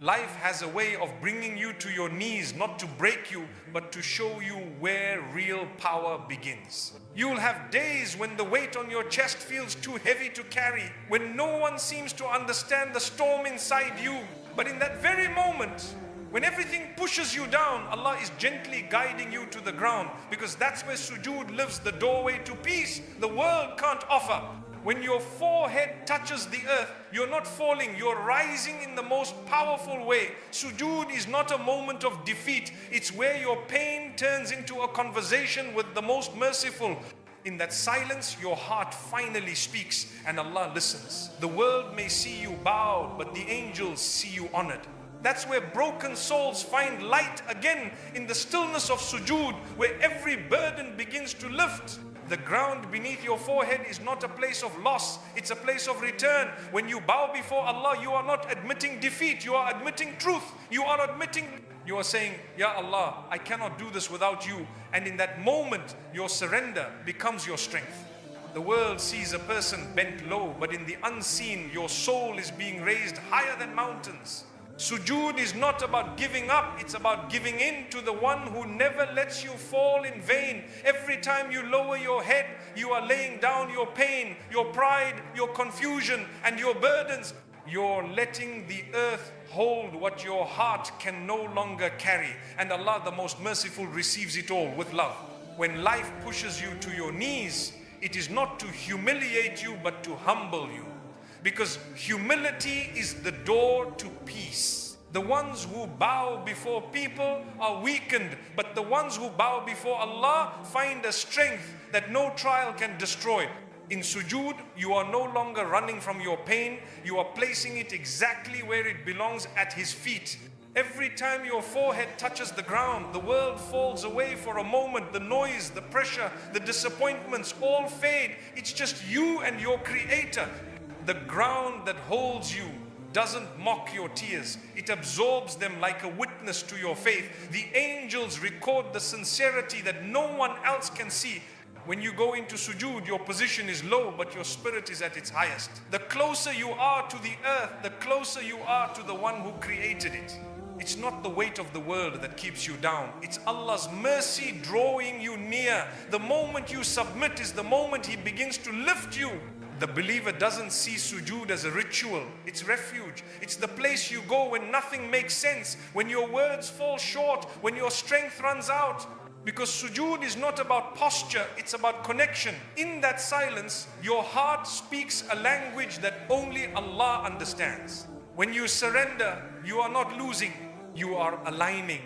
Life has a way of bringing you to your knees, not to break you, but to show you where real power begins. You'll have days when the weight on your chest feels too heavy to carry, when no one seems to understand the storm inside you. But in that very moment, when everything pushes you down, Allah is gently guiding you to the ground, because that's where sujood lives, the doorway to peace the world can't offer. When your forehead touches the earth, you're not falling, you're rising in the most powerful way. Sujood is not a moment of defeat. It's where your pain turns into a conversation with the most merciful. In that silence, your heart finally speaks and Allah listens. The world may see you bowed, but the angels see you honored. That's where broken souls find light again, in the stillness of sujood, where every burden begins to lift. The ground beneath your forehead is not a place of loss, it's a place of return. When you bow before Allah, you are not admitting defeat, you are admitting truth. You are saying, Ya Allah, I cannot do this without you. And in that moment, your surrender becomes your strength. The world sees a person bent low, but in the unseen, your soul is being raised higher than mountains. Sujood is not about giving up, it's about giving in to the one who never lets you fall in vain. Every time you lower your head, you are laying down your pain, your pride, your confusion, and your burdens. You're letting the earth hold what your heart can no longer carry. And Allah, the most merciful, receives it all with love. When life pushes you to your knees, it is not to humiliate you, but to humble you. Because humility is the door to peace. The ones who bow before people are weakened, but the ones who bow before Allah find a strength that no trial can destroy. In sujood, you are no longer running from your pain, you are placing it exactly where it belongs, at His feet. Every time your forehead touches the ground, the world falls away for a moment. The noise, the pressure, the disappointments all fade. It's just you and your Creator. The ground that holds you doesn't mock your tears. It absorbs them like a witness to your faith. The angels record the sincerity that no one else can see. When you go into sujood, your position is low, but your spirit is at its highest. The closer you are to the earth, the closer you are to the one who created it. It's not the weight of the world that keeps you down. It's Allah's mercy drawing you near. The moment you submit is the moment He begins to lift you. The believer doesn't see sujood as a ritual. It's refuge. It's the place you go when nothing makes sense, when your words fall short, when your strength runs out. Because sujood is not about posture, it's about connection. In that silence, your heart speaks a language that only Allah understands. When you surrender, you are not losing, you are aligning.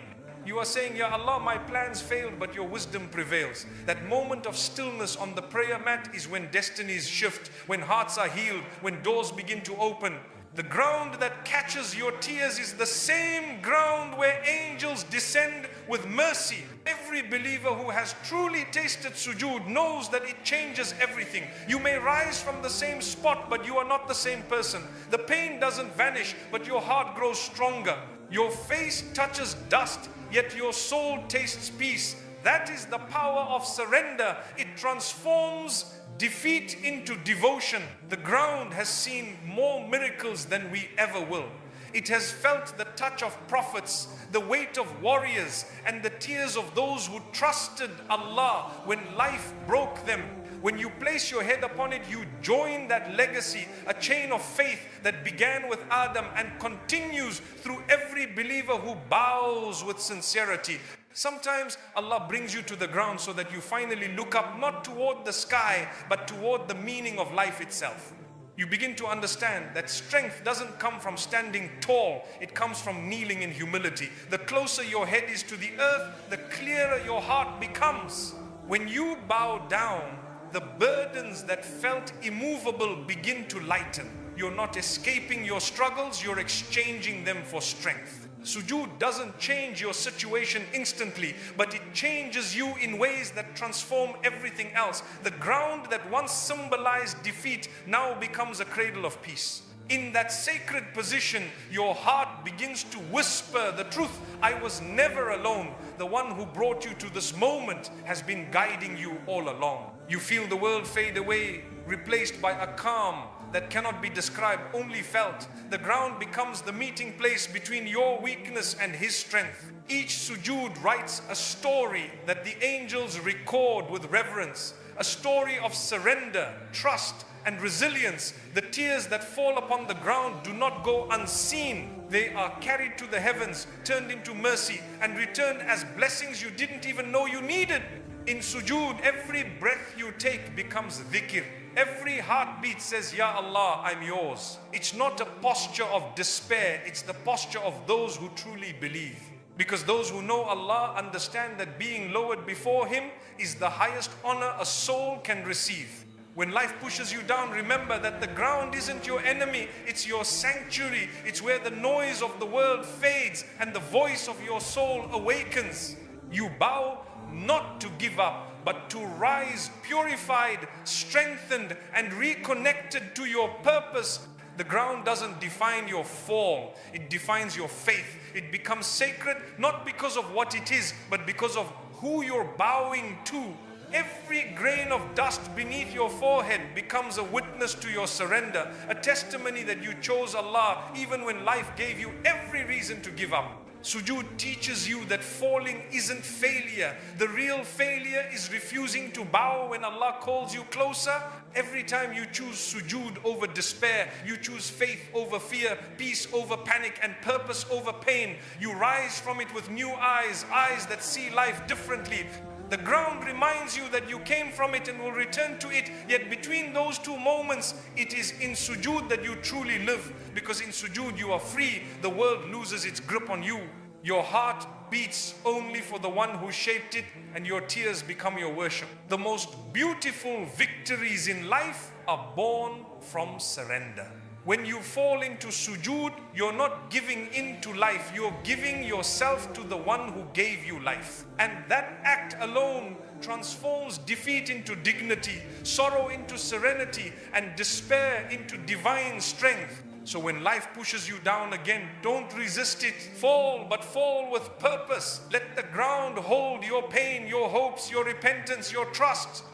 You are saying, Ya Allah, my plans failed, but your wisdom prevails. That moment of stillness on the prayer mat is when destinies shift, when hearts are healed, when doors begin to open. The ground that catches your tears is the same ground where angels descend with mercy. Every believer who has truly tasted sujood knows that it changes everything. You may rise from the same spot, but you are not the same person. The pain doesn't vanish, but your heart grows stronger. Your face touches dust, yet your soul tastes peace. That is the power of surrender. It transforms defeat into devotion. The ground has seen more miracles than we ever will. It has felt the touch of prophets, the weight of warriors, and the tears of those who trusted Allah when life broke them. When you place your head upon it, you join that legacy, a chain of faith that began with Adam and continues through every believer who bows with sincerity. Sometimes Allah brings you to the ground so that you finally look up, not toward the sky, but toward the meaning of life itself. You begin to understand that strength doesn't come from standing tall, it comes from kneeling in humility. The closer your head is to the earth, the clearer your heart becomes. When you bow down, the burdens that felt immovable begin to lighten. You're not escaping your struggles, you're exchanging them for strength. Sujood doesn't change your situation instantly, but it changes you in ways that transform everything else. The ground that once symbolized defeat now becomes a cradle of peace. In that sacred position, your heart begins to whisper the truth. I was never alone. The one who brought you to this moment has been guiding you all along. You feel the world fade away, replaced by a calm, that cannot be described, only felt. The ground becomes the meeting place between your weakness and His strength. Each sujood writes a story that the angels record with reverence, a story of surrender, trust, and resilience. The tears that fall upon the ground do not go unseen. They are carried to the heavens, turned into mercy, and returned as blessings you didn't even know you needed. In sujood, every breath you take becomes dhikr. Every heartbeat says, Ya Allah, I'm yours. It's not a posture of despair, it's the posture of those who truly believe. Because those who know Allah understand that being lowered before Him is the highest honor a soul can receive. When life pushes you down, remember that the ground isn't your enemy, it's your sanctuary. It's where the noise of the world fades and the voice of your soul awakens. You bow not to give up, but to rise purified, strengthened, and reconnected to your purpose. The ground doesn't define your fall, it defines your faith. It becomes sacred not because of what it is, but because of who you're bowing to. Every grain of dust beneath your forehead becomes a witness to your surrender, a testimony that you chose Allah even when life gave you every reason to give up. Sujood teaches you that falling isn't failure. The real failure is refusing to bow when Allah calls you closer. Every time you choose sujood over despair, you choose faith over fear, peace over panic, and purpose over pain. You rise from it with new eyes, eyes that see life differently. The ground reminds you that you came from it and will return to it. Yet between those two moments, it is in sujood that you truly live. Because in sujood you are free. The world loses its grip on you. Your heart beats only for the one who shaped it, and your tears become your worship. The most beautiful victories in life are born from surrender. When you fall into sujood, you're not giving in to life, you're giving yourself to the one who gave you life. And that act alone transforms defeat into dignity, sorrow into serenity, and despair into divine strength. So when life pushes you down again, don't resist it. Fall, but fall with purpose. Let the ground hold your pain, your hopes, your repentance, your trust.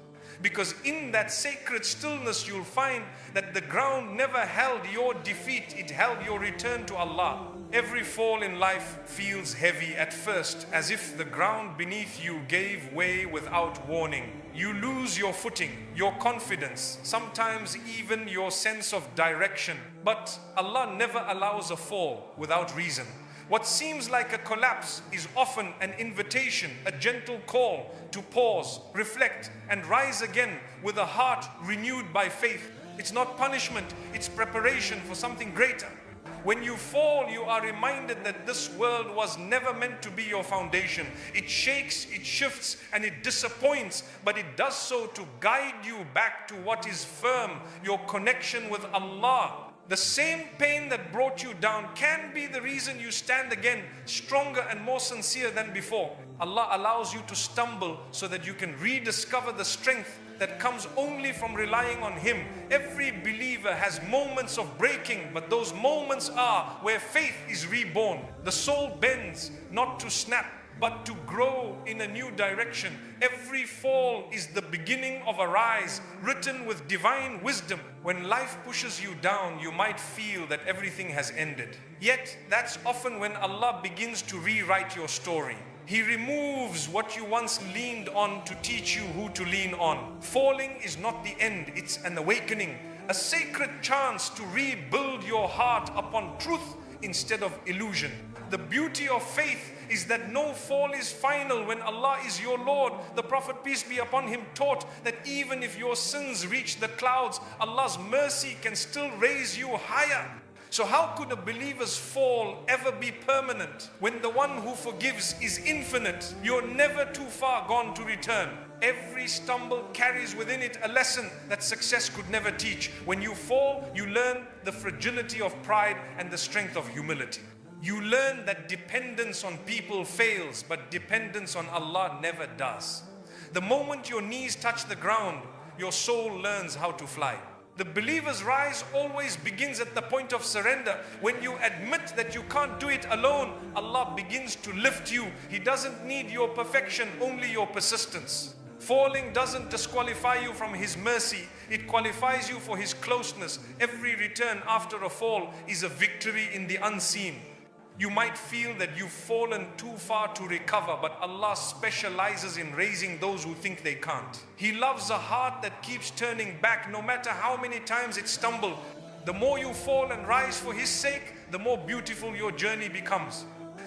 Because in that sacred stillness, you'll find that the ground never held your defeat, it held your return to Allah. Every fall in life feels heavy at first, as if the ground beneath you gave way without warning. You lose your footing, your confidence, sometimes even your sense of direction. But Allah never allows a fall without reason. What seems like a collapse is often an invitation, a gentle call to pause, reflect, and rise again with a heart renewed by faith. It's not punishment, it's preparation for something greater. When you fall, you are reminded that this world was never meant to be your foundation. It shakes, it shifts, and it disappoints, but it does so to guide you back to what is firm, your connection with Allah. The same pain that brought you down can be the reason you stand again, stronger and more sincere than before. Allah allows you to stumble so that you can rediscover the strength that comes only from relying on Him. Every believer has moments of breaking, but those moments are where faith is reborn. The soul bends, not to snap, but to grow in a new direction. Every fall is the beginning of a rise, written with divine wisdom. When life pushes you down, you might feel that everything has ended. Yet, that's often when Allah begins to rewrite your story. He removes what you once leaned on to teach you who to lean on. Falling is not the end, it's an awakening, a sacred chance to rebuild your heart upon truth instead of illusion. The beauty of faith is that no fall is final when Allah is your Lord. The Prophet, peace be upon him, taught that even if your sins reach the clouds, Allah's mercy can still raise you higher. So how could a believer's fall ever be permanent when the one who forgives is infinite? You're never too far gone to return. Every stumble carries within it a lesson that success could never teach. When you fall, you learn the fragility of pride and the strength of humility. You learn that dependence on people fails, but dependence on Allah never does. The moment your knees touch the ground, your soul learns how to fly. The believer's rise always begins at the point of surrender. When you admit that you can't do it alone, Allah begins to lift you. He doesn't need your perfection, only your persistence. Falling doesn't disqualify you from His mercy, it qualifies you for His closeness. Every return after a fall is a victory in the unseen. You might feel that you've fallen too far to recover, but Allah specializes in raising those who think they can't. He loves a heart that keeps turning back no matter how many times it stumbles. The more you fall and rise for His sake, the more beautiful your journey becomes.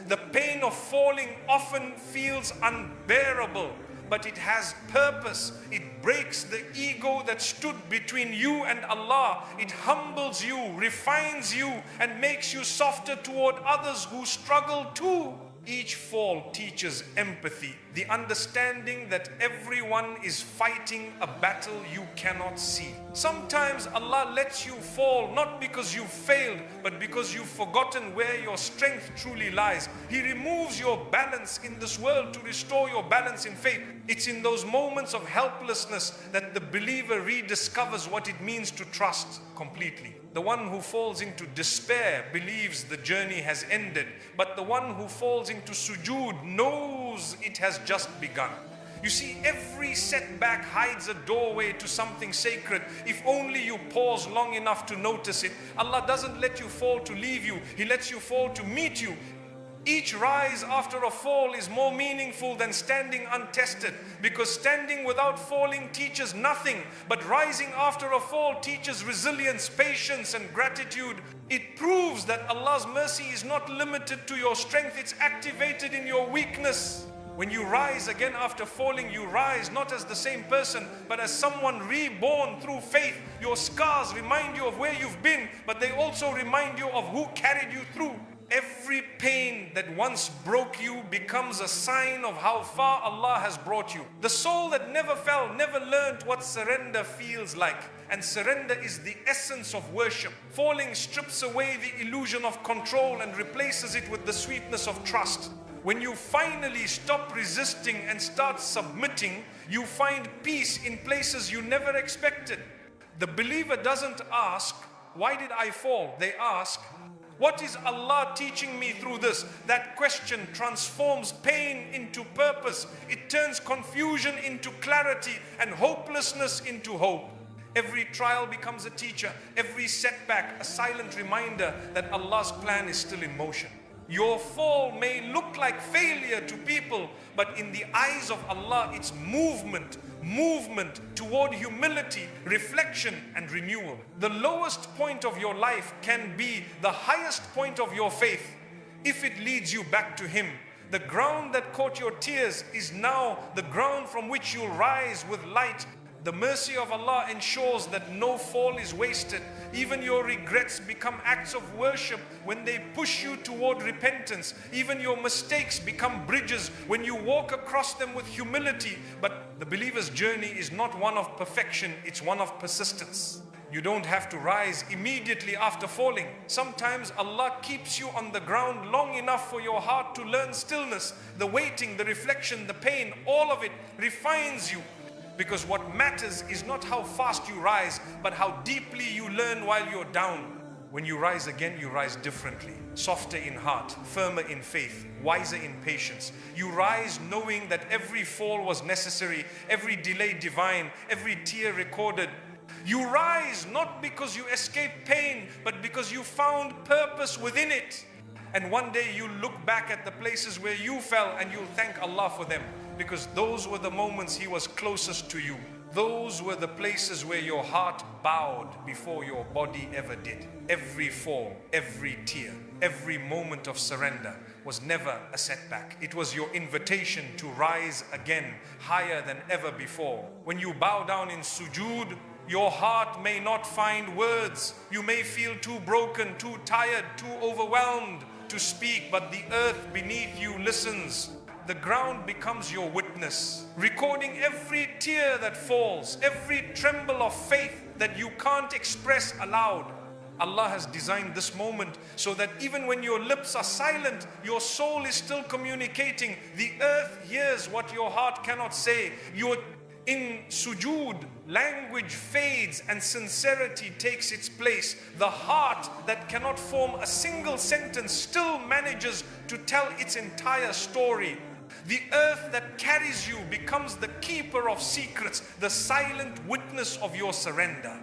The pain of falling often feels unbearable, but it has purpose. It breaks the ego that stood between you and Allah. It humbles you, refines you, and makes you softer toward others who struggle too. Each fall teaches empathy, the understanding that everyone is fighting a battle you cannot see. Sometimes Allah lets you fall not because you failed, but because you've forgotten where your strength truly lies. He removes your balance in this world to restore your balance in faith. It's in those moments of helplessness that the believer rediscovers what it means to trust completely. The one who falls into despair believes the journey has ended, but the one who falls into sujood knows it has just begun. You see, every setback hides a doorway to something sacred. If only you pause long enough to notice it. Allah doesn't let you fall to leave you. He lets you fall to meet you. Each rise after a fall is more meaningful than standing untested, because standing without falling teaches nothing, but rising after a fall teaches resilience, patience, and gratitude. It proves that Allah's mercy is not limited to your strength, it's activated in your weakness. When you rise again after falling, you rise not as the same person, but as someone reborn through faith. Your scars remind you of where you've been, but they also remind you of who carried you through. Every pain that once broke you becomes a sign of how far Allah has brought you. The soul that never fell, never learned what surrender feels like. And surrender is the essence of worship. Falling strips away the illusion of control and replaces it with the sweetness of trust. When you finally stop resisting and start submitting, you find peace in places you never expected. The believer doesn't ask, "Why did I fall?" They ask, "What is Allah teaching me through this?" That question transforms pain into purpose. It turns confusion into clarity and hopelessness into hope. Every trial becomes a teacher. Every setback a silent reminder that Allah's plan is still in motion. Your fall may look like failure to people, but in the eyes of Allah, it's movement toward humility, reflection, and renewal. The lowest point of your life can be the highest point of your faith if it leads you back to Him. The ground that caught your tears is now the ground from which you'll rise with light. The mercy of Allah ensures that no fall is wasted. Even your regrets become acts of worship when they push you toward repentance. Even your mistakes become bridges when you walk across them with humility. But the believer's journey is not one of perfection, it's one of persistence. You don't have to rise immediately after falling. Sometimes Allah keeps you on the ground long enough for your heart to learn stillness. The waiting, the reflection, the pain, all of it refines you. Because what matters is not how fast you rise, but how deeply you learn while you're down. When you rise again, you rise differently. Softer in heart, firmer in faith, wiser in patience. You rise knowing that every fall was necessary, every delay divine, every tear recorded. You rise not because you escaped pain, but because you found purpose within it. And one day you look back at the places where you fell and you'll thank Allah for them, because those were the moments He was closest to you. Those were the places where your heart bowed before your body ever did. Every fall, every tear, every moment of surrender was never a setback. It was your invitation to rise again, higher than ever before. When you bow down in sujood, your heart may not find words. You may feel too broken, too tired, too overwhelmed to speak, but the earth beneath you listens. The ground becomes your witness, recording every tear that falls, every tremble of faith that you can't express aloud. Allah has designed this moment so that even when your lips are silent, your soul is still communicating. The earth hears what your heart cannot say. You're in sujood, language fades and sincerity takes its place. The heart that cannot form a single sentence still manages to tell its entire story. The earth that carries you becomes the keeper of secrets, the silent witness of your surrender.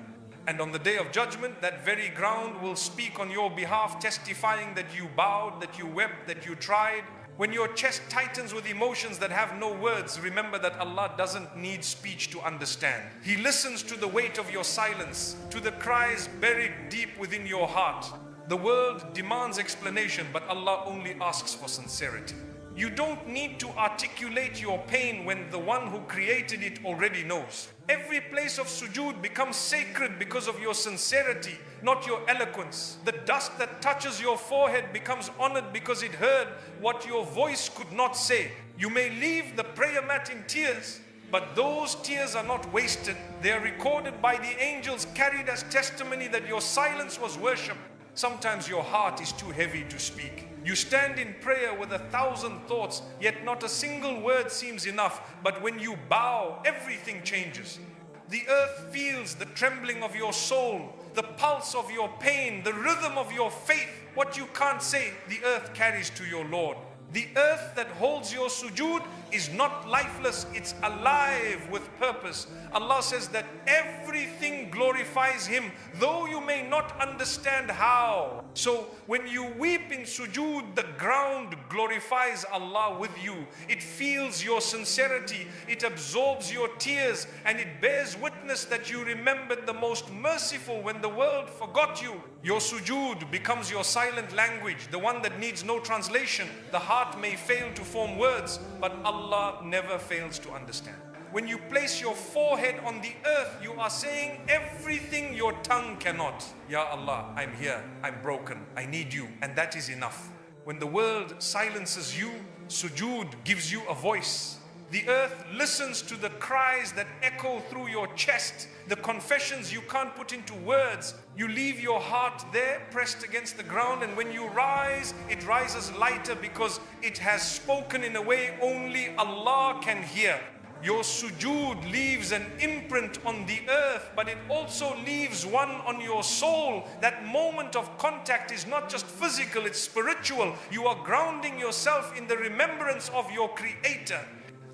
And on the day of judgment, that very ground will speak on your behalf, testifying that you bowed, that you wept, that you tried. When your chest tightens with emotions that have no words, remember that Allah doesn't need speech to understand. He listens to the weight of your silence, to the cries buried deep within your heart. The world demands explanation, but Allah only asks for sincerity. You don't need to articulate your pain when the one who created it already knows. Every place of sujood becomes sacred because of your sincerity, not your eloquence. The dust that touches your forehead becomes honored because it heard what your voice could not say. You may leave the prayer mat in tears, but those tears are not wasted. They are recorded by the angels, carried as testimony that your silence was worship. Sometimes your heart is too heavy to speak. You stand in prayer with 1,000 thoughts, yet not a single word seems enough. But when you bow, everything changes. The earth feels the trembling of your soul, the pulse of your pain, the rhythm of your faith. What you can't say, the earth carries to your Lord. The earth that holds your sujood is not lifeless, it's alive with purpose. Allah says that everything glorifies Him, though you may not understand how. So when you weep in sujood, the ground glorifies Allah with you. It feels your sincerity, it absorbs your tears, and it bears witness that you remembered the most merciful when the world forgot you. Your sujood becomes your silent language, the one that needs no translation. The heart may fail to form words, but Allah never fails to understand. When you place your forehead on the earth, you are saying everything your tongue cannot. Ya Allah, I'm here, I'm broken, I need you, and that is enough. When the world silences you, sujood gives you a voice. The earth listens to the cries that echo through your chest, the confessions you can't put into words. You leave your heart there pressed against the ground, and when you rise, it rises lighter because it has spoken in a way only Allah can hear. Your sujood leaves an imprint on the earth, but it also leaves one on your soul. That moment of contact is not just physical, it's spiritual. You are grounding yourself in the remembrance of your Creator.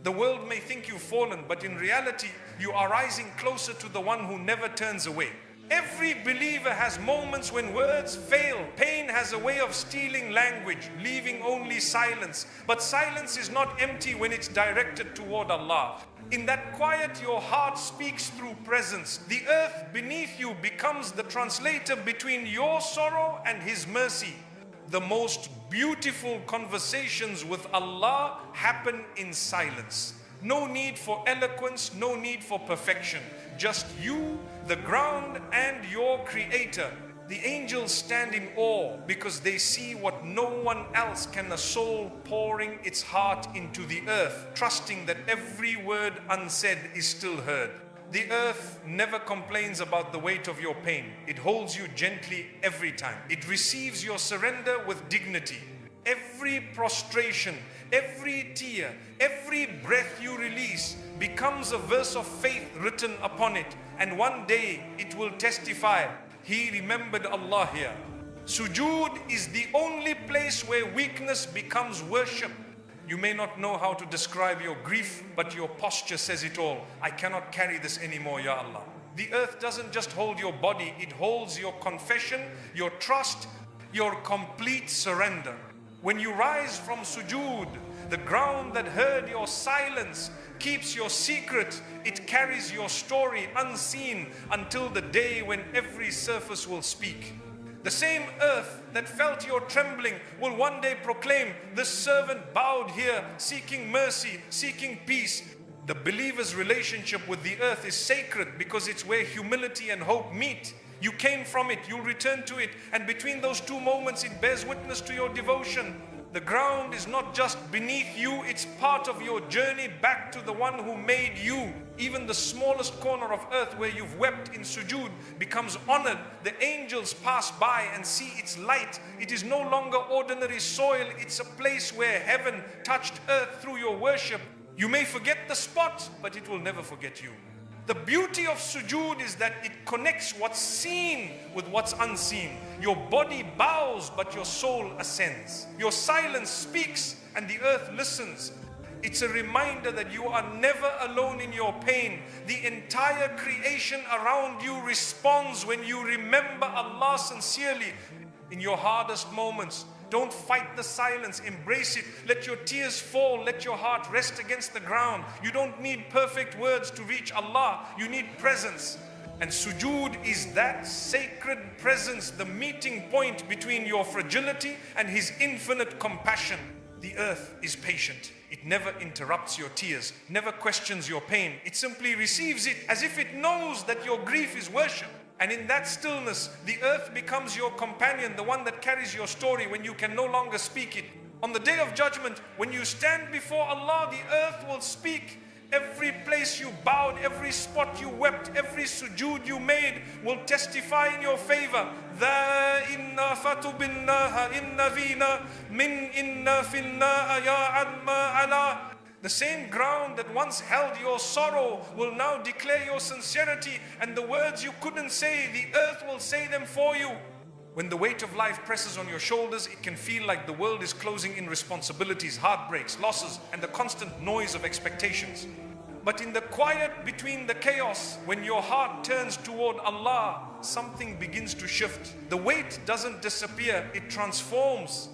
The world may think you've fallen, but in reality, you are rising closer to the one who never turns away. Every believer has moments when words fail. Pain has a way of stealing language, leaving only silence. But silence is not empty when it's directed toward Allah. In that quiet, your heart speaks through presence. The earth beneath you becomes the translator between your sorrow and His mercy. The most beautiful conversations with Allah happen in silence. No need for eloquence, no need for perfection. Just you, the ground, and your Creator. The angels stand in awe because they see what no one else can, a soul pouring its heart into the earth, trusting that every word unsaid is still heard. The earth never complains about the weight of your pain. It holds you gently every time. It receives your surrender with dignity. Every prostration, every tear, every breath you release becomes a verse of faith written upon it. And one day it will testify, he remembered Allah here. Sujood is the only place where weakness becomes worship. You may not know how to describe your grief, but your posture says it all. I cannot carry this anymore, Ya Allah. The earth doesn't just hold your body, it holds your confession, your trust, your complete surrender. When you rise from sujood, the ground that heard your silence keeps your secret. It carries your story unseen until the day when every surface will speak. The same earth that felt your trembling will one day proclaim, this servant bowed here, seeking mercy, seeking peace. The believer's relationship with the earth is sacred because it's where humility and hope meet. You came from it, you'll return to it, and between those two moments it bears witness to your devotion. The ground is not just beneath you, it's part of your journey back to the one who made you. Even the smallest corner of earth where you've wept in sujood becomes honored. The angels pass by and see its light. It is no longer ordinary soil, it's a place where heaven touched earth through your worship. You may forget the spot, but it will never forget you. The beauty of sujood is that it connects what's seen with what's unseen. Your body bows, but your soul ascends. Your silence speaks, and the earth listens. It's a reminder that you are never alone in your pain. The entire creation around you responds when you remember Allah sincerely in your hardest moments. Don't fight the silence, embrace it. Let your tears fall, let your heart rest against the ground. You don't need perfect words to reach Allah, you need presence. And sujood is that sacred presence, the meeting point between your fragility and His infinite compassion. The earth is patient. It never interrupts your tears, never questions your pain. It simply receives it as if it knows that your grief is worship. And in that stillness, the earth becomes your companion, the one that carries your story when you can no longer speak it. On the day of judgment, when you stand before Allah, the earth will speak. Every place you bowed, every spot you wept, every sujood you made will testify in your favor. The inna fatubinnaha inna vina min inna finna ya adma ala. The same ground that once held your sorrow will now declare your sincerity, and the words you couldn't say, the earth will say them for you. When the weight of life presses on your shoulders, it can feel like the world is closing in responsibilities, heartbreaks, losses, and the constant noise of expectations. But in the quiet between the chaos, when your heart turns toward Allah, something begins to shift. The weight doesn't disappear, it transforms.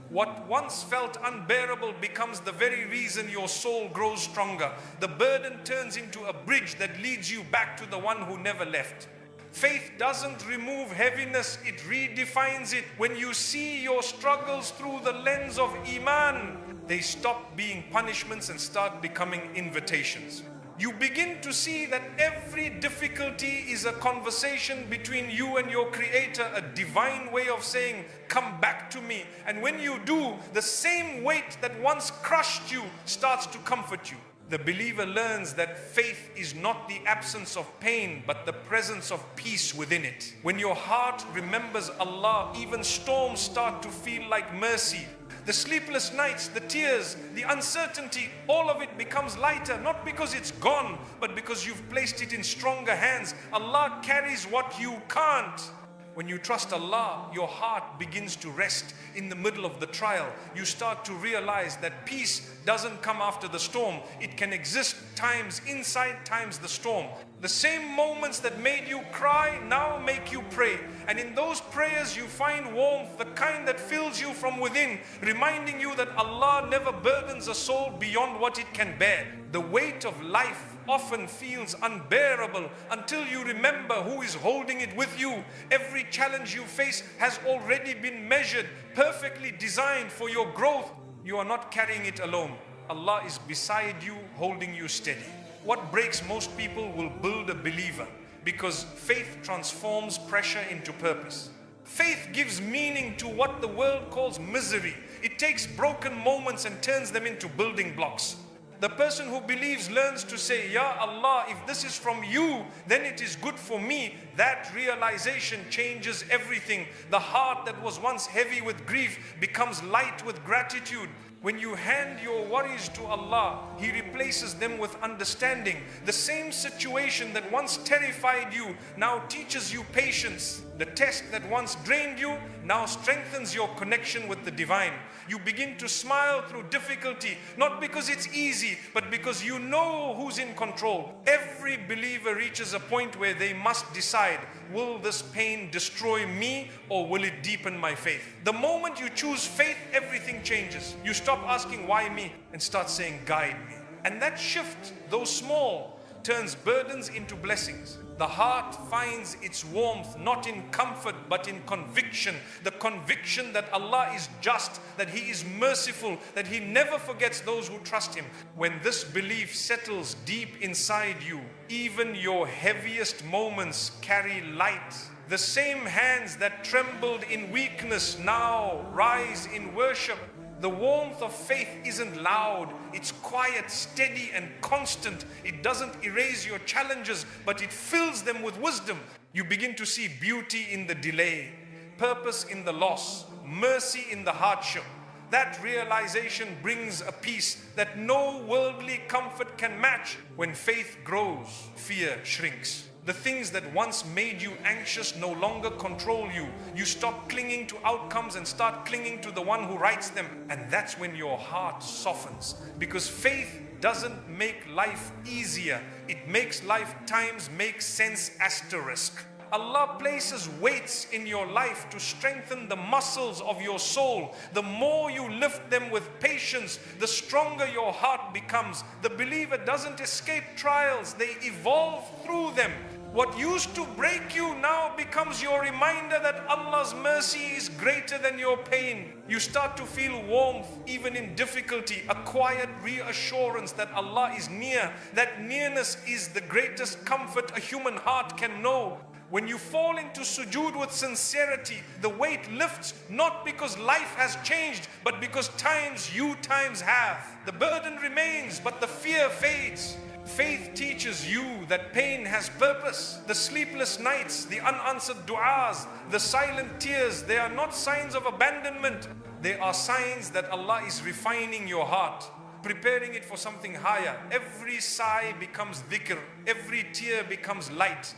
What once felt unbearable becomes the very reason your soul grows stronger. The burden turns into a bridge that leads you back to the one who never left. Faith doesn't remove heaviness, it redefines it. When you see your struggles through the lens of Iman, they stop being punishments and start becoming invitations. You begin to see that every difficulty is a conversation between you and your Creator, a divine way of saying, come back to me. And when you do, the same weight that once crushed you starts to comfort you. The believer learns that faith is not the absence of pain, but the presence of peace within it. When your heart remembers Allah, even storms start to feel like mercy. The sleepless nights, the tears, the uncertainty, all of it becomes lighter, not because it's gone, but because you've placed it in stronger hands. Allah carries what you can't. When you trust Allah, your heart begins to rest in the middle of the trial. You start to realize that peace doesn't come after the storm. It can exist times inside, times the storm. The same moments that made you cry now make you pray. And in those prayers you find warmth, the kind that fills you from within, reminding you that Allah never burdens a soul beyond what it can bear. The weight of life often feels unbearable until you remember who is holding it with you. Every challenge you face has already been measured, perfectly designed for your growth. You are not carrying it alone. Allah is beside you, holding you steady. What breaks most people will build a believer, because faith transforms pressure into purpose. Faith gives meaning to what the world calls misery. It takes broken moments and turns them into building blocks. The person who believes learns to say, Ya Allah, if this is from you, then it is good for me. That realization changes everything. The heart that was once heavy with grief becomes light with gratitude. When you hand your worries to Allah, He replaces them with understanding. The same situation that once terrified you now teaches you patience. The test that once drained you now strengthens your connection with the divine. You begin to smile through difficulty, not because it's easy, but because you know who's in control. Every believer reaches a point where they must decide, will this pain destroy me or will it deepen my faith? The moment you choose faith, everything changes. You stop asking why me and start saying guide me. And that shift, though small, turns burdens into blessings. The heart finds its warmth not in comfort but in conviction. The conviction that Allah is just, that He is merciful, that He never forgets those who trust Him. When this belief settles deep inside you, even your heaviest moments carry light. The same hands that trembled in weakness now rise in worship. The warmth of faith isn't loud, it's quiet, steady and constant. It doesn't erase your challenges, but it fills them with wisdom. You begin to see beauty in the delay, purpose in the loss, mercy in the hardship. That realization brings a peace that no worldly comfort can match. When faith grows, fear shrinks. The things that once made you anxious no longer control you. You stop clinging to outcomes and start clinging to the one who writes them. And that's when your heart softens. Because faith doesn't make life easier. It makes life times make sense asterisk. Allah places weights in your life to strengthen the muscles of your soul. The more you lift them with patience, the stronger your heart becomes. The believer doesn't escape trials, they evolve through them. What used to break you now becomes your reminder that Allah's mercy is greater than your pain. You start to feel warmth even in difficulty, a quiet reassurance that Allah is near. That nearness is the greatest comfort a human heart can know. When you fall into sujood with sincerity, the weight lifts not because life has changed, but because you times have. The burden remains, but the fear fades. Faith teaches you that pain has purpose. The sleepless nights, the unanswered du'as, the silent tears, they are not signs of abandonment. They are signs that Allah is refining your heart, preparing it for something higher. Every sigh becomes dhikr. Every tear becomes light.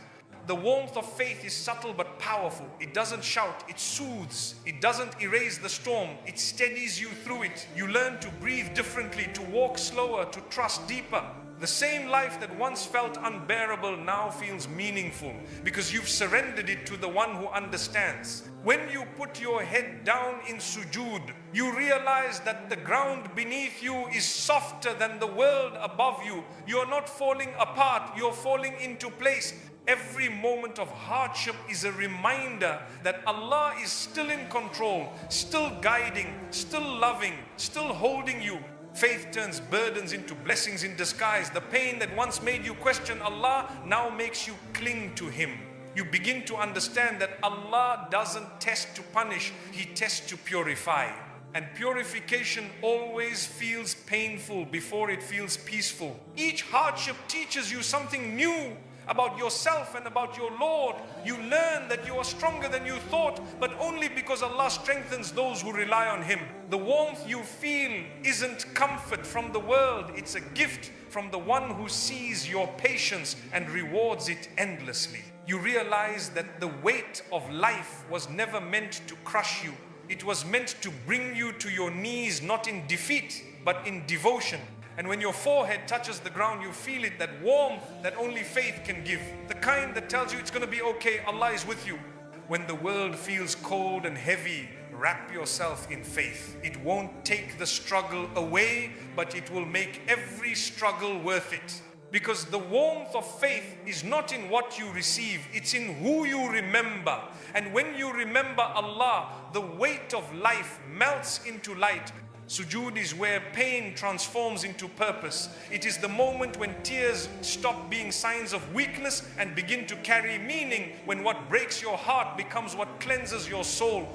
The warmth of faith is subtle but powerful. It doesn't shout, it soothes. It doesn't erase the storm, it steadies you through it. You learn to breathe differently, to walk slower, to trust deeper. The same life that once felt unbearable now feels meaningful because you've surrendered it to the one who understands. When you put your head down in sujood, you realize that the ground beneath you is softer than the world above you. You're not falling apart, you're falling into place. Every moment of hardship is a reminder that Allah is still in control, still guiding, still loving, still holding you. Faith turns burdens into blessings in disguise. The pain that once made you question Allah now makes you cling to Him. You begin to understand that Allah doesn't test to punish, He tests to purify. And purification always feels painful before it feels peaceful. Each hardship teaches you something new about yourself and about your Lord. You learn that you are stronger than you thought, but only because Allah strengthens those who rely on Him. The warmth you feel isn't comfort from the world, it's a gift from the one who sees your patience and rewards it endlessly. You realize that the weight of life was never meant to crush you. It was meant to bring you to your knees, not in defeat, but in devotion. And when your forehead touches the ground, you feel it, that warmth that only faith can give. The kind that tells you it's going to be okay, Allah is with you. When the world feels cold and heavy, wrap yourself in faith. It won't take the struggle away, but it will make every struggle worth it. Because the warmth of faith is not in what you receive, it's in who you remember. And when you remember Allah, the weight of life melts into light. Sujood is where pain transforms into purpose. It is the moment when tears stop being signs of weakness and begin to carry meaning, when what breaks your heart becomes what cleanses your soul.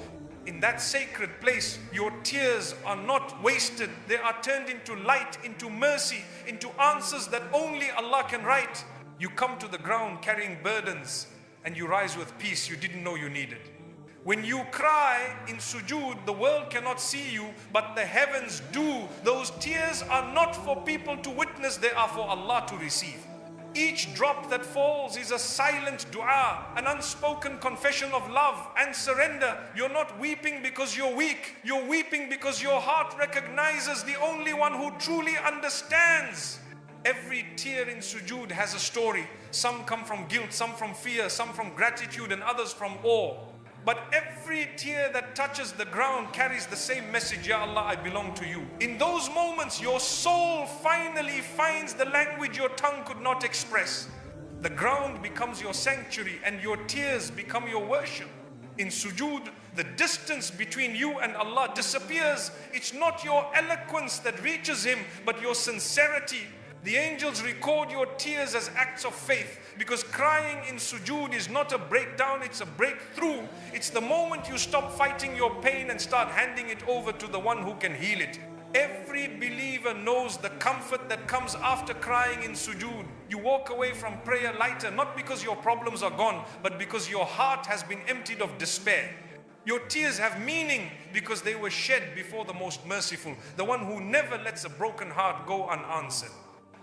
In that sacred place, your tears are not wasted. They are turned into light, into mercy, into answers that only Allah can write. You come to the ground carrying burdens and you rise with peace you didn't know you needed. When you cry in sujood, the world cannot see you, but the heavens do. Those tears are not for people to witness, they are for Allah to receive. Each drop that falls is a silent dua, an unspoken confession of love and surrender. You're not weeping because you're weak. You're weeping because your heart recognizes the only one who truly understands. Every tear in sujood has a story. Some come from guilt, some from fear, some from gratitude, and others from awe. But every tear that touches the ground carries the same message, Ya Allah, I belong to you. In those moments, your soul finally finds the language your tongue could not express. The ground becomes your sanctuary and your tears become your worship. In sujood, the distance between you and Allah disappears. It's not your eloquence that reaches Him, but your sincerity. The angels record your tears as acts of faith, because crying in sujood is not a breakdown, it's a breakthrough. It's the moment you stop fighting your pain and start handing it over to the one who can heal it. Every believer knows the comfort that comes after crying in sujood. You walk away from prayer lighter, not because your problems are gone, but because your heart has been emptied of despair. Your tears have meaning because they were shed before the most merciful, the one who never lets a broken heart go unanswered.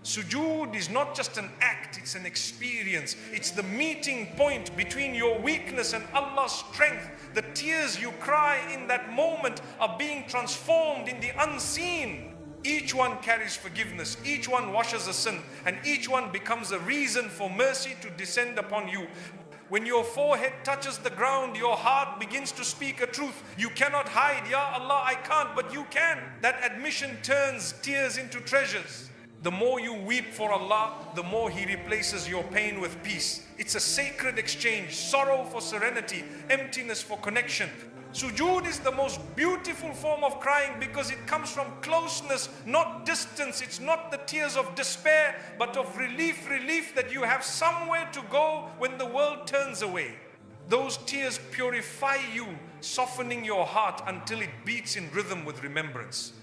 Sujood is not just an act, it's an experience. It's the meeting point between your weakness and Allah's strength. The tears you cry in that moment are being transformed in the unseen. Each one carries forgiveness, each one washes a sin, and each one becomes a reason for mercy to descend upon you. When your forehead touches the ground, your heart begins to speak a truth. You cannot hide, Ya Allah, I can't, but you can. That admission turns tears into treasures. The more you weep for Allah, the more He replaces your pain with peace. It's a sacred exchange, sorrow for serenity, emptiness for connection. Sujood is the most beautiful form of crying because it comes from closeness, not distance. It's not the tears of despair, but of relief that you have somewhere to go when the world turns away. Those tears purify you, softening your heart until it beats in rhythm with remembrance.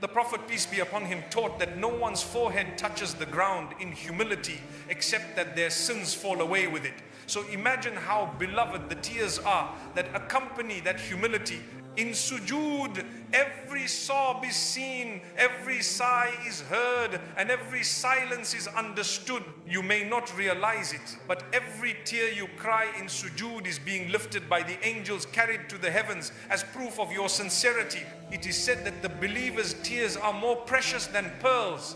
The Prophet, peace be upon him, taught that no one's forehead touches the ground in humility except that their sins fall away with it. So imagine how beloved the tears are that accompany that humility. In sujood, every sob is seen, every sigh is heard, and every silence is understood. You may not realize it, but every tear you cry in sujood is being lifted by the angels, carried to the heavens as proof of your sincerity. It is said that the believer's tears are more precious than pearls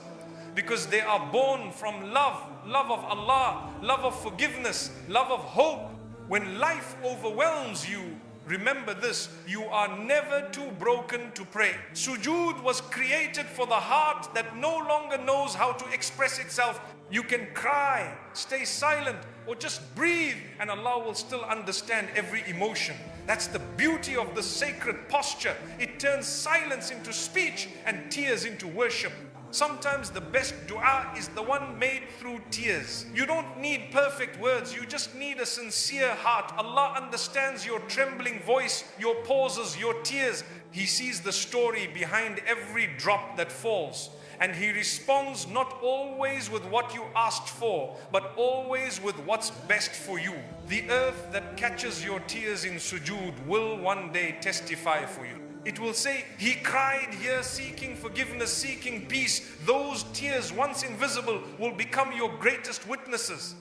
because they are born from love of Allah, love of forgiveness, love of hope. When life overwhelms you, remember this, you are never too broken to pray. Sujood was created for the heart that no longer knows how to express itself. You can cry, stay silent, or just breathe, and Allah will still understand every emotion. That's the beauty of the sacred posture. It turns silence into speech and tears into worship. Sometimes the best dua is the one made through tears. You don't need perfect words, you just need a sincere heart. Allah understands your trembling voice, your pauses, your tears. He sees the story behind every drop that falls. And He responds not always with what you asked for, but always with what's best for you. The earth that catches your tears in sujood will one day testify for you. It will say, he cried here seeking forgiveness, seeking peace. Those tears, once invisible, will become your greatest witnesses.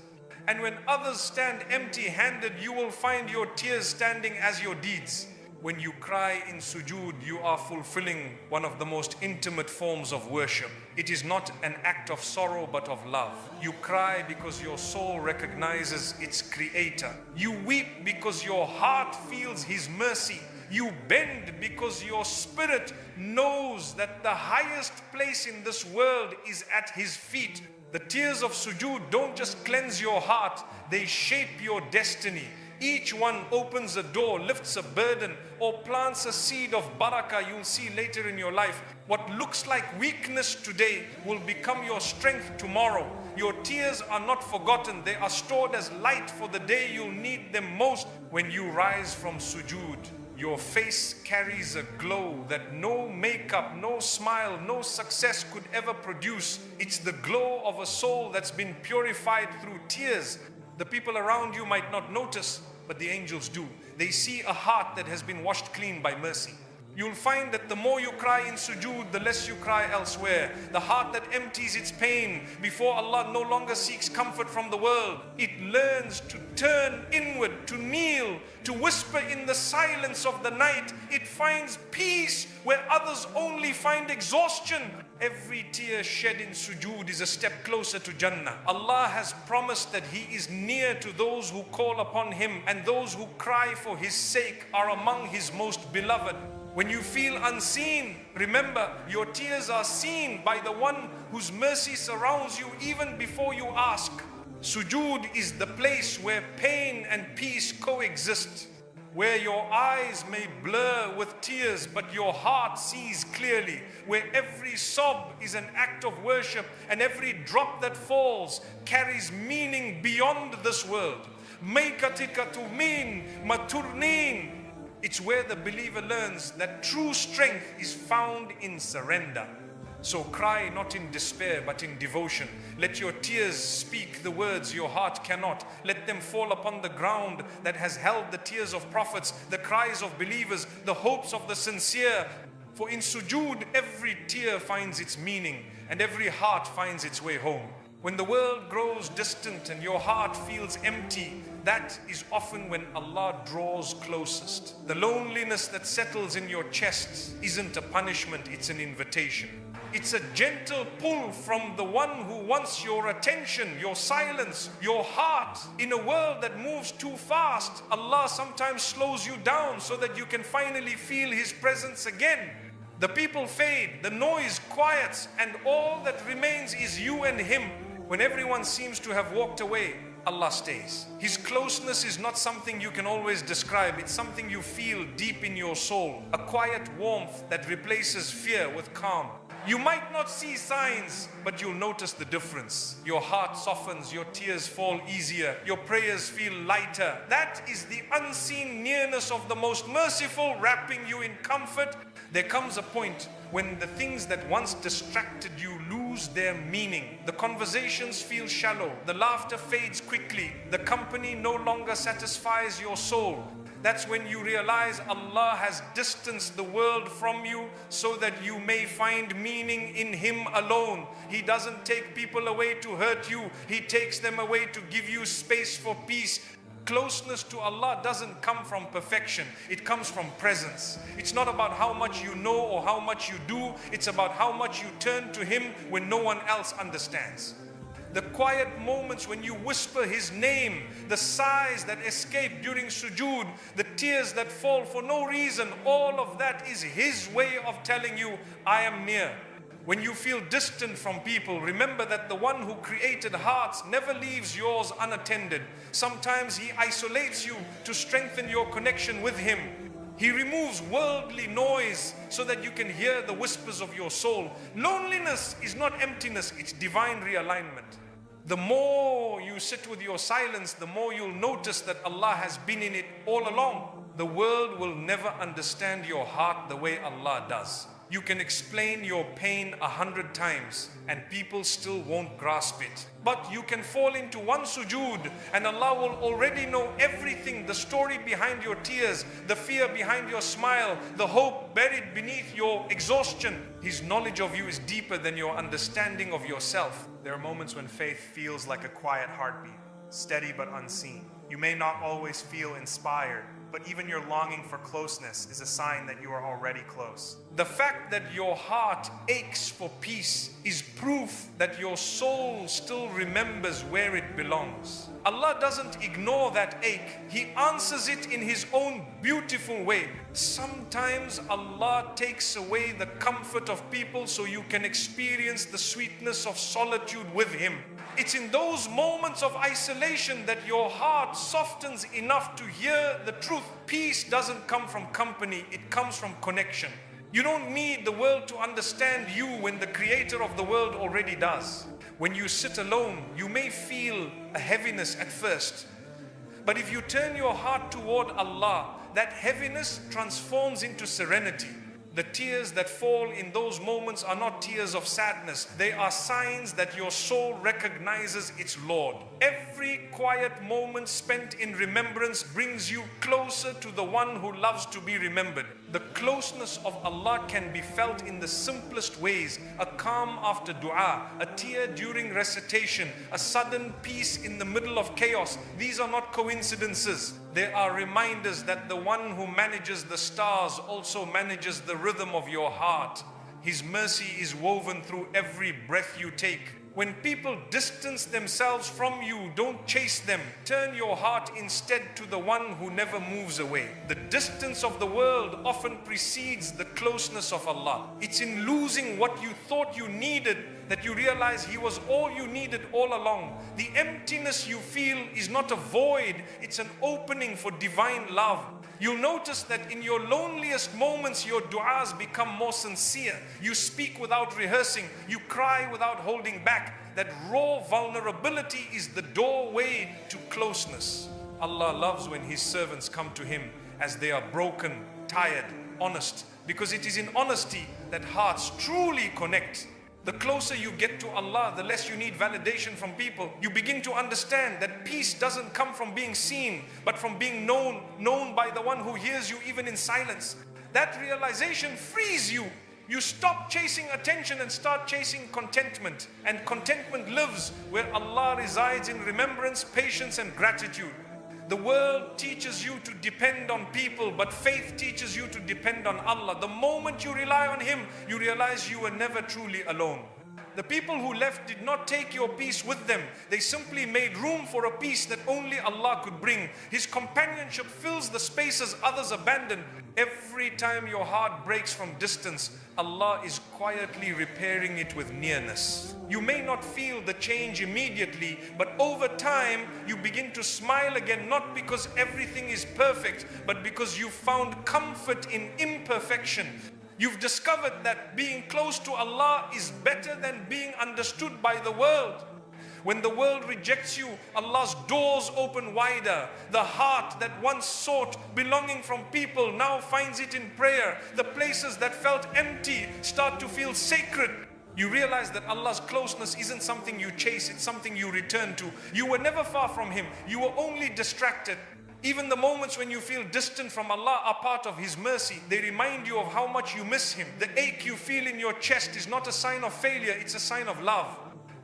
And when others stand empty-handed, you will find your tears standing as your deeds. When you cry in sujood, you are fulfilling one of the most intimate forms of worship. It is not an act of sorrow, but of love. You cry because your soul recognizes its creator. You weep because your heart feels His mercy. You bend because your spirit knows that the highest place in this world is at His feet. The tears of sujood don't just cleanse your heart, they shape your destiny. Each one opens a door, lifts a burden, or plants a seed of barakah you'll see later in your life. What looks like weakness today will become your strength tomorrow. Your tears are not forgotten. They are stored as light for the day you'll need them most. When you rise from sujood, your face carries a glow that no makeup, no smile, no success could ever produce. It's the glow of a soul that's been purified through tears. The people around you might not notice, but the angels do. They see a heart that has been washed clean by mercy. You'll find that the more you cry in sujood, the less you cry elsewhere. The heart that empties its pain before Allah no longer seeks comfort from the world. It learns to turn inward, to kneel, to whisper in the silence of the night. It finds peace where others only find exhaustion. Every tear shed in sujood is a step closer to Jannah. Allah has promised that He is near to those who call upon Him, and those who cry for His sake are among His most beloved. When you feel unseen, remember your tears are seen by the one whose mercy surrounds you even before you ask. Sujood is the place where pain and peace coexist, where your eyes may blur with tears but your heart sees clearly, where every sob is an act of worship and every drop that falls carries meaning beyond this world. Maikatika tu min maturnin. It's where the believer learns that true strength is found in surrender. So cry not in despair but in devotion. Let your tears speak the words your heart cannot. Let them fall upon the ground that has held the tears of prophets, the cries of believers, the hopes of the sincere. For in sujood, every tear finds its meaning and every heart finds its way home. When the world grows distant and your heart feels empty, that is often when Allah draws closest. The loneliness that settles in your chest isn't a punishment, it's an invitation. It's a gentle pull from the one who wants your attention, your silence, your heart. In a world that moves too fast, Allah sometimes slows you down so that you can finally feel His presence again. The people fade, the noise quiets, and all that remains is you and Him. When everyone seems to have walked away, Allah stays. His closeness is not something you can always describe. It's something you feel deep in your soul. A quiet warmth that replaces fear with calm. You might not see signs, but you'll notice the difference. Your heart softens, your tears fall easier, your prayers feel lighter. That is the unseen nearness of the most merciful, wrapping you in comfort. There comes a point when the things that once distracted you lose their meaning. The conversations feel shallow, the laughter fades quickly, the company no longer satisfies your soul. That's when you realize Allah has distanced the world from you so that you may find meaning in Him alone. He doesn't take people away to hurt you. He takes them away to give you space for peace. Closeness to Allah doesn't come from perfection. It comes from presence. It's not about how much you know or how much you do. It's about how much you turn to Him when no one else understands. The quiet moments when you whisper His name, the sighs that escape during sujood, the tears that fall for no reason, all of that is His way of telling you, I am near. When you feel distant from people, remember that the one who created hearts never leaves yours unattended. Sometimes He isolates you to strengthen your connection with Him. He removes worldly noise so that you can hear the whispers of your soul. Loneliness is not emptiness, it's divine realignment. The more you sit with your silence, the more you'll notice that Allah has been in it all along. The world will never understand your heart the way Allah does. You can explain your pain 100 times and people still won't grasp it. But you can fall into one sujood and Allah will already know everything, the story behind your tears, the fear behind your smile, the hope buried beneath your exhaustion. His knowledge of you is deeper than your understanding of yourself. There are moments when faith feels like a quiet heartbeat, steady but unseen. You may not always feel inspired, but even your longing for closeness is a sign that you are already close. The fact that your heart aches for peace is proof that your soul still remembers where it belongs. Allah doesn't ignore that ache. He answers it in His own beautiful way. Sometimes Allah takes away the comfort of people so you can experience the sweetness of solitude with Him. It's in those moments of isolation that your heart softens enough to hear the truth. Peace doesn't come from company, it comes from connection. You don't need the world to understand you when the Creator of the world already does. When you sit alone, you may feel a heaviness at first. But if you turn your heart toward Allah, that heaviness transforms into serenity. The tears that fall in those moments are not tears of sadness. They are signs that your soul recognizes its Lord. Every quiet moment spent in remembrance brings you closer to the one who loves to be remembered. The closeness of Allah can be felt in the simplest ways. A calm after dua, a tear during recitation, a sudden peace in the middle of chaos. These are not coincidences. They are reminders that the one who manages the stars also manages the rhythm of your heart. His mercy is woven through every breath you take. When people distance themselves from you, don't chase them. Turn your heart instead to the one who never moves away. The distance of the world often precedes the closeness of Allah. It's in losing what you thought you needed that you realize He was all you needed all along. The emptiness you feel is not a void, it's an opening for divine love. You'll notice that in your loneliest moments, your du'as become more sincere. You speak without rehearsing. You cry without holding back. That raw vulnerability is the doorway to closeness. Allah loves when His servants come to Him as they are broken, tired, honest. Because it is in honesty that hearts truly connect. The closer you get to Allah, the less you need validation from people. You begin to understand that peace doesn't come from being seen, but from being known by the one who hears you even in silence. That realization frees you. You stop chasing attention and start chasing contentment. And contentment lives where Allah resides in remembrance, patience and gratitude. The world teaches you to depend on people, but faith teaches you to depend on Allah. The moment you rely on Him, you realize you were never truly alone. The people who left did not take your peace with them. They simply made room for a peace that only Allah could bring. His companionship fills the spaces others abandon. Every time your heart breaks from distance, Allah is quietly repairing it with nearness. You may not feel the change immediately, but over time you begin to smile again, not because everything is perfect, but because you found comfort in imperfection. You've discovered that being close to Allah is better than being understood by the world. When the world rejects you, Allah's doors open wider. The heart that once sought belonging from people now finds it in prayer. The places that felt empty start to feel sacred. You realize that Allah's closeness isn't something you chase, it's something you return to. You were never far from Him, you were only distracted. Even the moments when you feel distant from Allah are part of His mercy. They remind you of how much you miss Him. The ache you feel in your chest is not a sign of failure, it's a sign of love.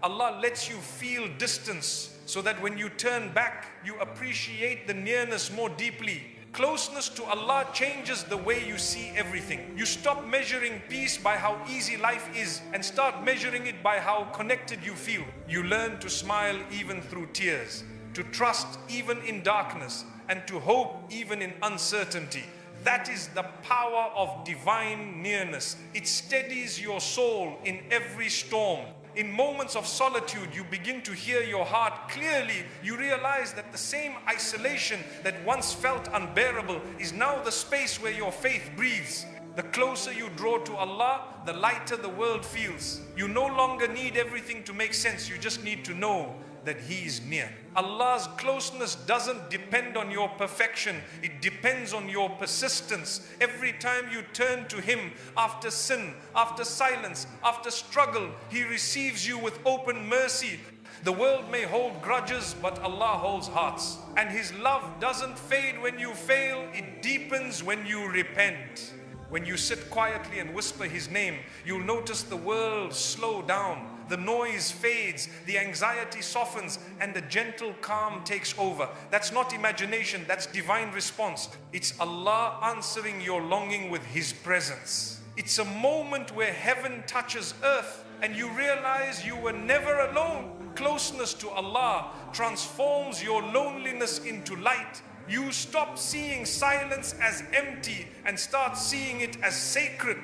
Allah lets you feel distance so that when you turn back, you appreciate the nearness more deeply. Closeness to Allah changes the way you see everything. You stop measuring peace by how easy life is and start measuring it by how connected you feel. You learn to smile even through tears, to trust even in darkness, and to hope even in uncertainty. That is the power of divine nearness. It steadies your soul in every storm. In moments of solitude, you begin to hear your heart clearly. You realize that the same isolation that once felt unbearable is now the space where your faith breathes. The closer you draw to Allah, the lighter the world feels. You no longer need everything to make sense. You just need to know that He is near. Allah's closeness doesn't depend on your perfection. It depends on your persistence. Every time you turn to Him after sin, after silence, after struggle, He receives you with open mercy. The world may hold grudges, but Allah holds hearts. And His love doesn't fade when you fail. It deepens when you repent. When you sit quietly and whisper His name, you'll notice the world slow down. The noise fades, the anxiety softens, and a gentle calm takes over. That's not imagination, that's divine response. It's Allah answering your longing with His presence. It's a moment where heaven touches earth and you realize you were never alone. Closeness to Allah transforms your loneliness into light. You stop seeing silence as empty and start seeing it as sacred.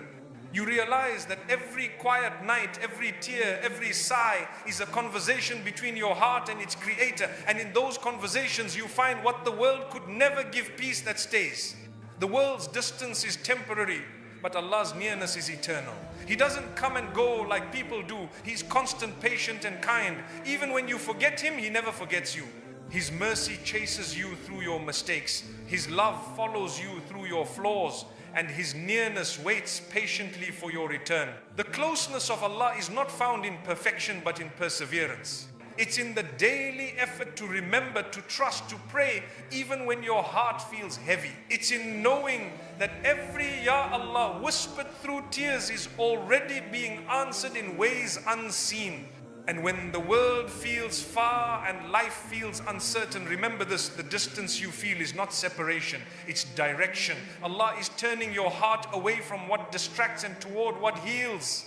You realize that every quiet night, every tear, every sigh is a conversation between your heart and its creator. And in those conversations you find what the world could never give, peace that stays. The world's distance is temporary, but Allah's nearness is eternal. He doesn't come and go like people do. He's constant, patient and kind. Even when you forget Him, He never forgets you. His mercy chases you through your mistakes. His love follows you through your flaws. And His nearness waits patiently for your return. The closeness of Allah is not found in perfection but in perseverance. It's in the daily effort to remember, to trust, to pray even when your heart feels heavy. It's in knowing that every Ya Allah whispered through tears is already being answered in ways unseen. And when the world feels far and life feels uncertain, remember this: the distance you feel is not separation, it's direction. Allah is turning your heart away from what distracts and toward what heals.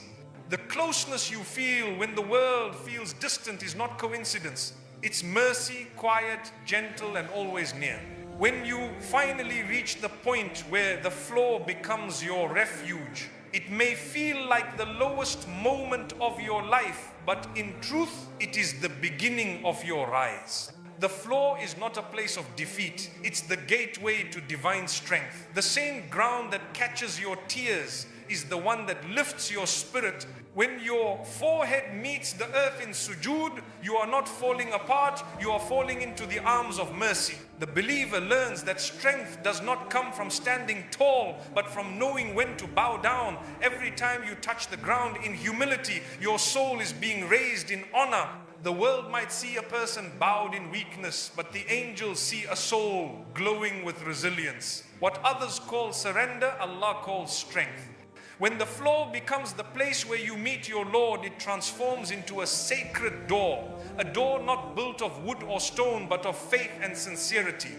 The closeness you feel when the world feels distant is not coincidence. It's mercy, quiet, gentle, and always near. When you finally reach the point where the floor becomes your refuge, it may feel like the lowest moment of your life, but in truth, it is the beginning of your rise. The floor is not a place of defeat. It's the gateway to divine strength. The same ground that catches your tears is the one that lifts your spirit. When your forehead meets the earth in sujood, you are not falling apart, you are falling into the arms of mercy. The believer learns that strength does not come from standing tall, but from knowing when to bow down. Every time you touch the ground in humility, your soul is being raised in honor. The world might see a person bowed in weakness, but the angels see a soul glowing with resilience. What others call surrender, Allah calls strength. When the floor becomes the place where you meet your Lord, it transforms into a sacred door. A door not built of wood or stone, but of faith and sincerity.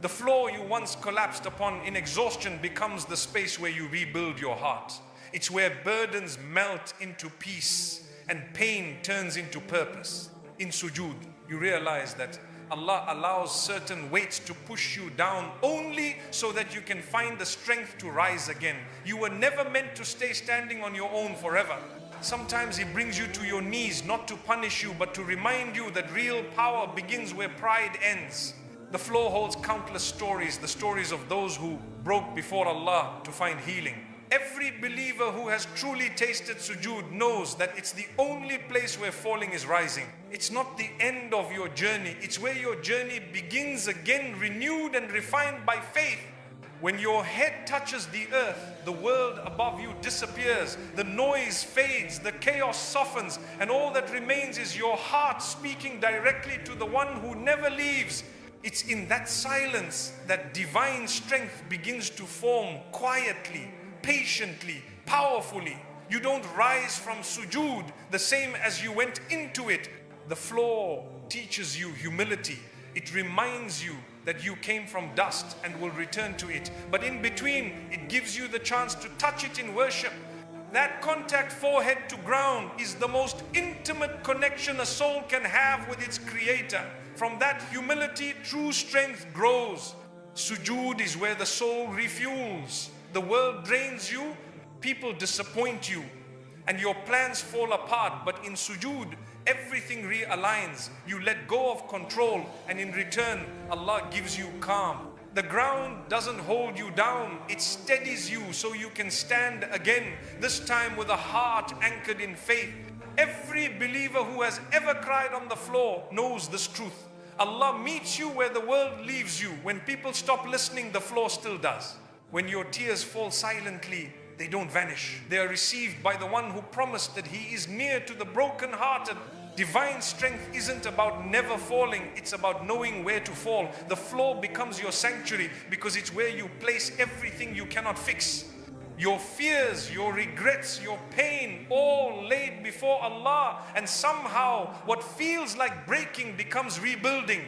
The floor you once collapsed upon in exhaustion becomes the space where you rebuild your heart. It's where burdens melt into peace and pain turns into purpose. In sujood, you realize that Allah allows certain weights to push you down only so that you can find the strength to rise again. You were never meant to stay standing on your own forever. Sometimes He brings you to your knees, not to punish you, but to remind you that real power begins where pride ends. The floor holds countless stories, the stories of those who broke before Allah to find healing. Every believer who has truly tasted sujood knows that it's the only place where falling is rising. It's not the end of your journey. It's where your journey begins again, renewed and refined by faith. When your head touches the earth, the world above you disappears. The noise fades, the chaos softens, and all that remains is your heart speaking directly to the one who never leaves. It's in that silence that divine strength begins to form quietly, patiently, powerfully. You don't rise from sujood the same as you went into it. The floor teaches you humility. It reminds you that you came from dust and will return to it. But in between, it gives you the chance to touch it in worship. That contact, forehead to ground, is the most intimate connection a soul can have with its creator. From that humility, true strength grows. Sujood is where the soul refuels. The world drains you, people disappoint you, and your plans fall apart. But in sujood, everything realigns. You let go of control, and in return, Allah gives you calm. The ground doesn't hold you down, it steadies you so you can stand again, this time with a heart anchored in faith. Every believer who has ever cried on the floor knows this truth. Allah meets you where the world leaves you. When people stop listening, the floor still does. When your tears fall silently, they don't vanish. They are received by the one who promised that He is near to the broken-hearted. Divine strength isn't about never falling, it's about knowing where to fall. The floor becomes your sanctuary because it's where you place everything you cannot fix. Your fears, your regrets, your pain, all laid before Allah, and somehow what feels like breaking becomes rebuilding.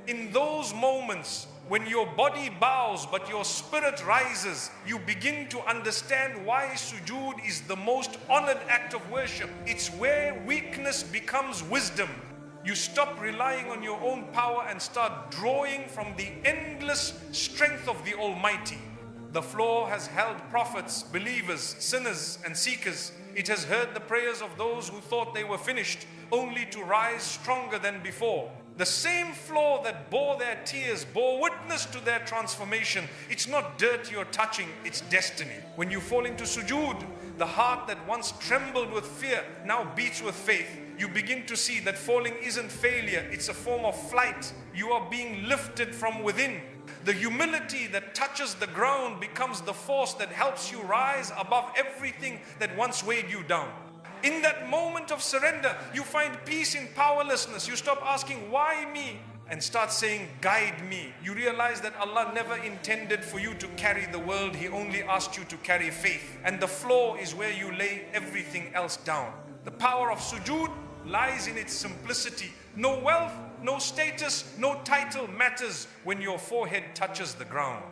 In those moments, when your body bows but your spirit rises, you begin to understand why sujood is the most honored act of worship. It's where weakness becomes wisdom. You stop relying on your own power and start drawing from the endless strength of the Almighty. The floor has held prophets, believers, sinners and seekers. It has heard the prayers of those who thought they were finished, only to rise stronger than before. The same floor that bore their tears bore witness to their transformation. It's not dirt you're touching, it's destiny. When you fall into sujood, the heart that once trembled with fear now beats with faith. You begin to see that falling isn't failure, it's a form of flight. You are being lifted from within. The humility that touches the ground becomes the force that helps you rise above everything that once weighed you down. In that moment of surrender, you find peace in powerlessness. You stop asking, why me? And start saying, guide me. You realize that Allah never intended for you to carry the world. He only asked you to carry faith. And the floor is where you lay everything else down. The power of sujood lies in its simplicity. No wealth, no status, no title matters when your forehead touches the ground.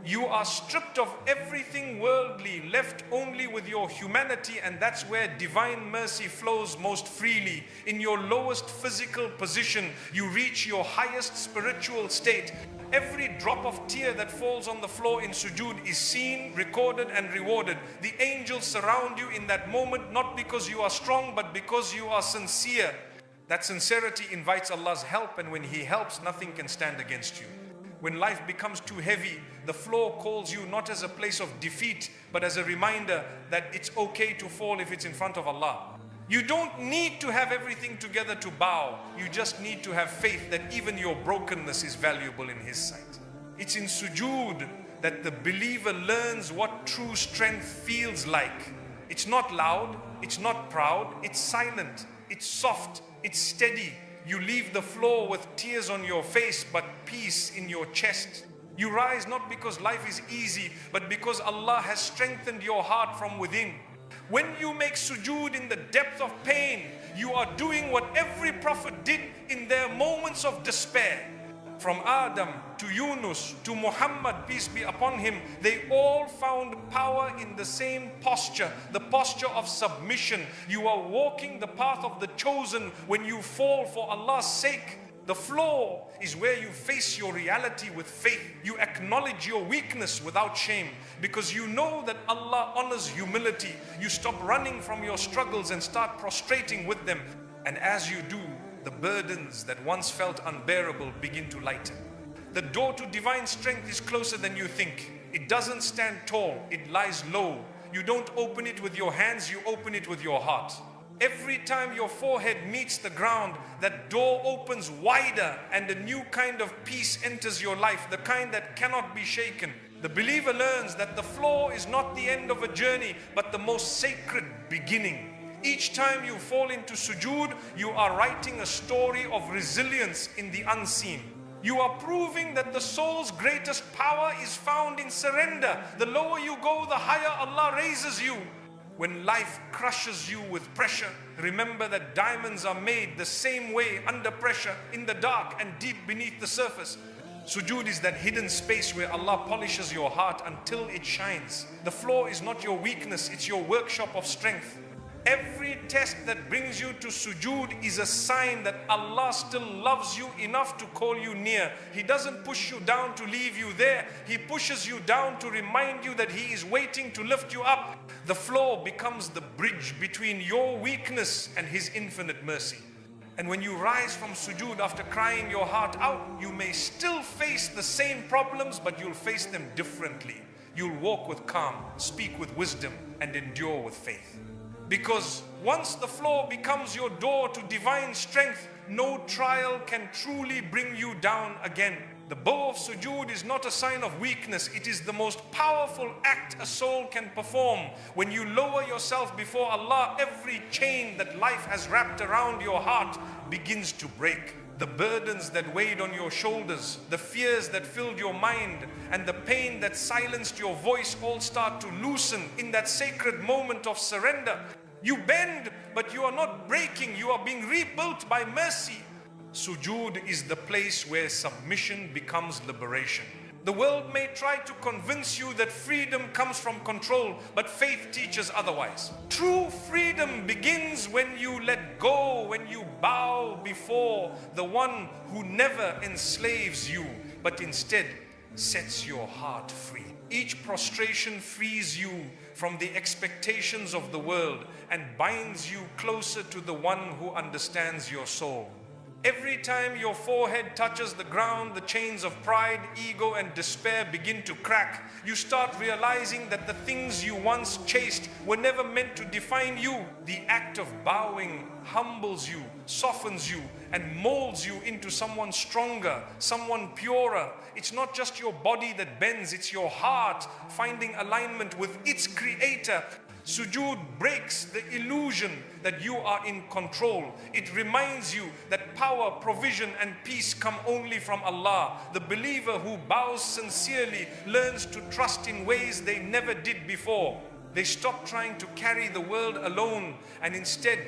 You are stripped of everything worldly, left only with your humanity, and that's where divine mercy flows most freely. In your lowest physical position, you reach your highest spiritual state. Every drop of tear that falls on the floor in sujood is seen, recorded and rewarded. The angels surround you in that moment, not because you are strong, but because you are sincere. That sincerity invites Allah's help, and when He helps, nothing can stand against you. When life becomes too heavy, the floor calls you not as a place of defeat, but as a reminder that it's okay to fall if it's in front of Allah. You don't need to have everything together to bow. You just need to have faith that even your brokenness is valuable in His sight. It's in sujood that the believer learns what true strength feels like. It's not loud, it's not proud, it's silent, it's soft, it's steady. You leave the floor with tears on your face, but peace in your chest. You rise not because life is easy, but because Allah has strengthened your heart from within. When you make sujood in the depth of pain, you are doing what every prophet did in their moments of despair. From Adam to Yunus to Muhammad, peace be upon him, they all found power in the same posture, the posture of submission. You are walking the path of the chosen when you fall for Allah's sake. The floor is where you face your reality with faith. You acknowledge your weakness without shame because you know that Allah honors humility. You stop running from your struggles and start prostrating with them. And as you do, the burdens that once felt unbearable begin to lighten. The door to divine strength is closer than you think. It doesn't stand tall, it lies low. You don't open it with your hands, you open it with your heart. Every time your forehead meets the ground, that door opens wider and a new kind of peace enters your life, the kind that cannot be shaken. The believer learns that the floor is not the end of a journey, but the most sacred beginning. Each time you fall into sujood, you are writing a story of resilience in the unseen. You are proving that the soul's greatest power is found in surrender. The lower you go, the higher Allah raises you. When life crushes you with pressure, remember that diamonds are made the same way under pressure, in the dark and deep beneath the surface. Sujood is that hidden space where Allah polishes your heart until it shines. The floor is not your weakness, it's your workshop of strength. Every test that brings you to sujood is a sign that Allah still loves you enough to call you near. He doesn't push you down to leave you there. He pushes you down to remind you that He is waiting to lift you up. The floor becomes the bridge between your weakness and His infinite mercy. And when you rise from sujood after crying your heart out, you may still face the same problems, but you'll face them differently. You'll walk with calm, speak with wisdom, and endure with faith. Because once the floor becomes your door to divine strength, no trial can truly bring you down again. The bow of sujood is not a sign of weakness. It is the most powerful act a soul can perform. When you lower yourself before Allah, every chain that life has wrapped around your heart begins to break. The burdens that weighed on your shoulders, the fears that filled your mind, and the pain that silenced your voice all start to loosen in that sacred moment of surrender. You bend, but you are not breaking. You are being rebuilt by mercy. Sujood is the place where submission becomes liberation. The world may try to convince you that freedom comes from control, but faith teaches otherwise. True freedom begins when you let go, when you bow before the one who never enslaves you, but instead sets your heart free. Each prostration frees you from the expectations of the world and binds you closer to the one who understands your soul. Every time your forehead touches the ground, the chains of pride, ego, and despair begin to crack. You start realizing that the things you once chased were never meant to define you. The act of bowing humbles you, softens you, and molds you into someone stronger, someone purer. It's not just your body that bends, it's your heart finding alignment with its creator. Sujood breaks the illusion that you are in control. It reminds you that power, provision, and peace come only from Allah. The believer who bows sincerely learns to trust in ways they never did before. They stop trying to carry the world alone and instead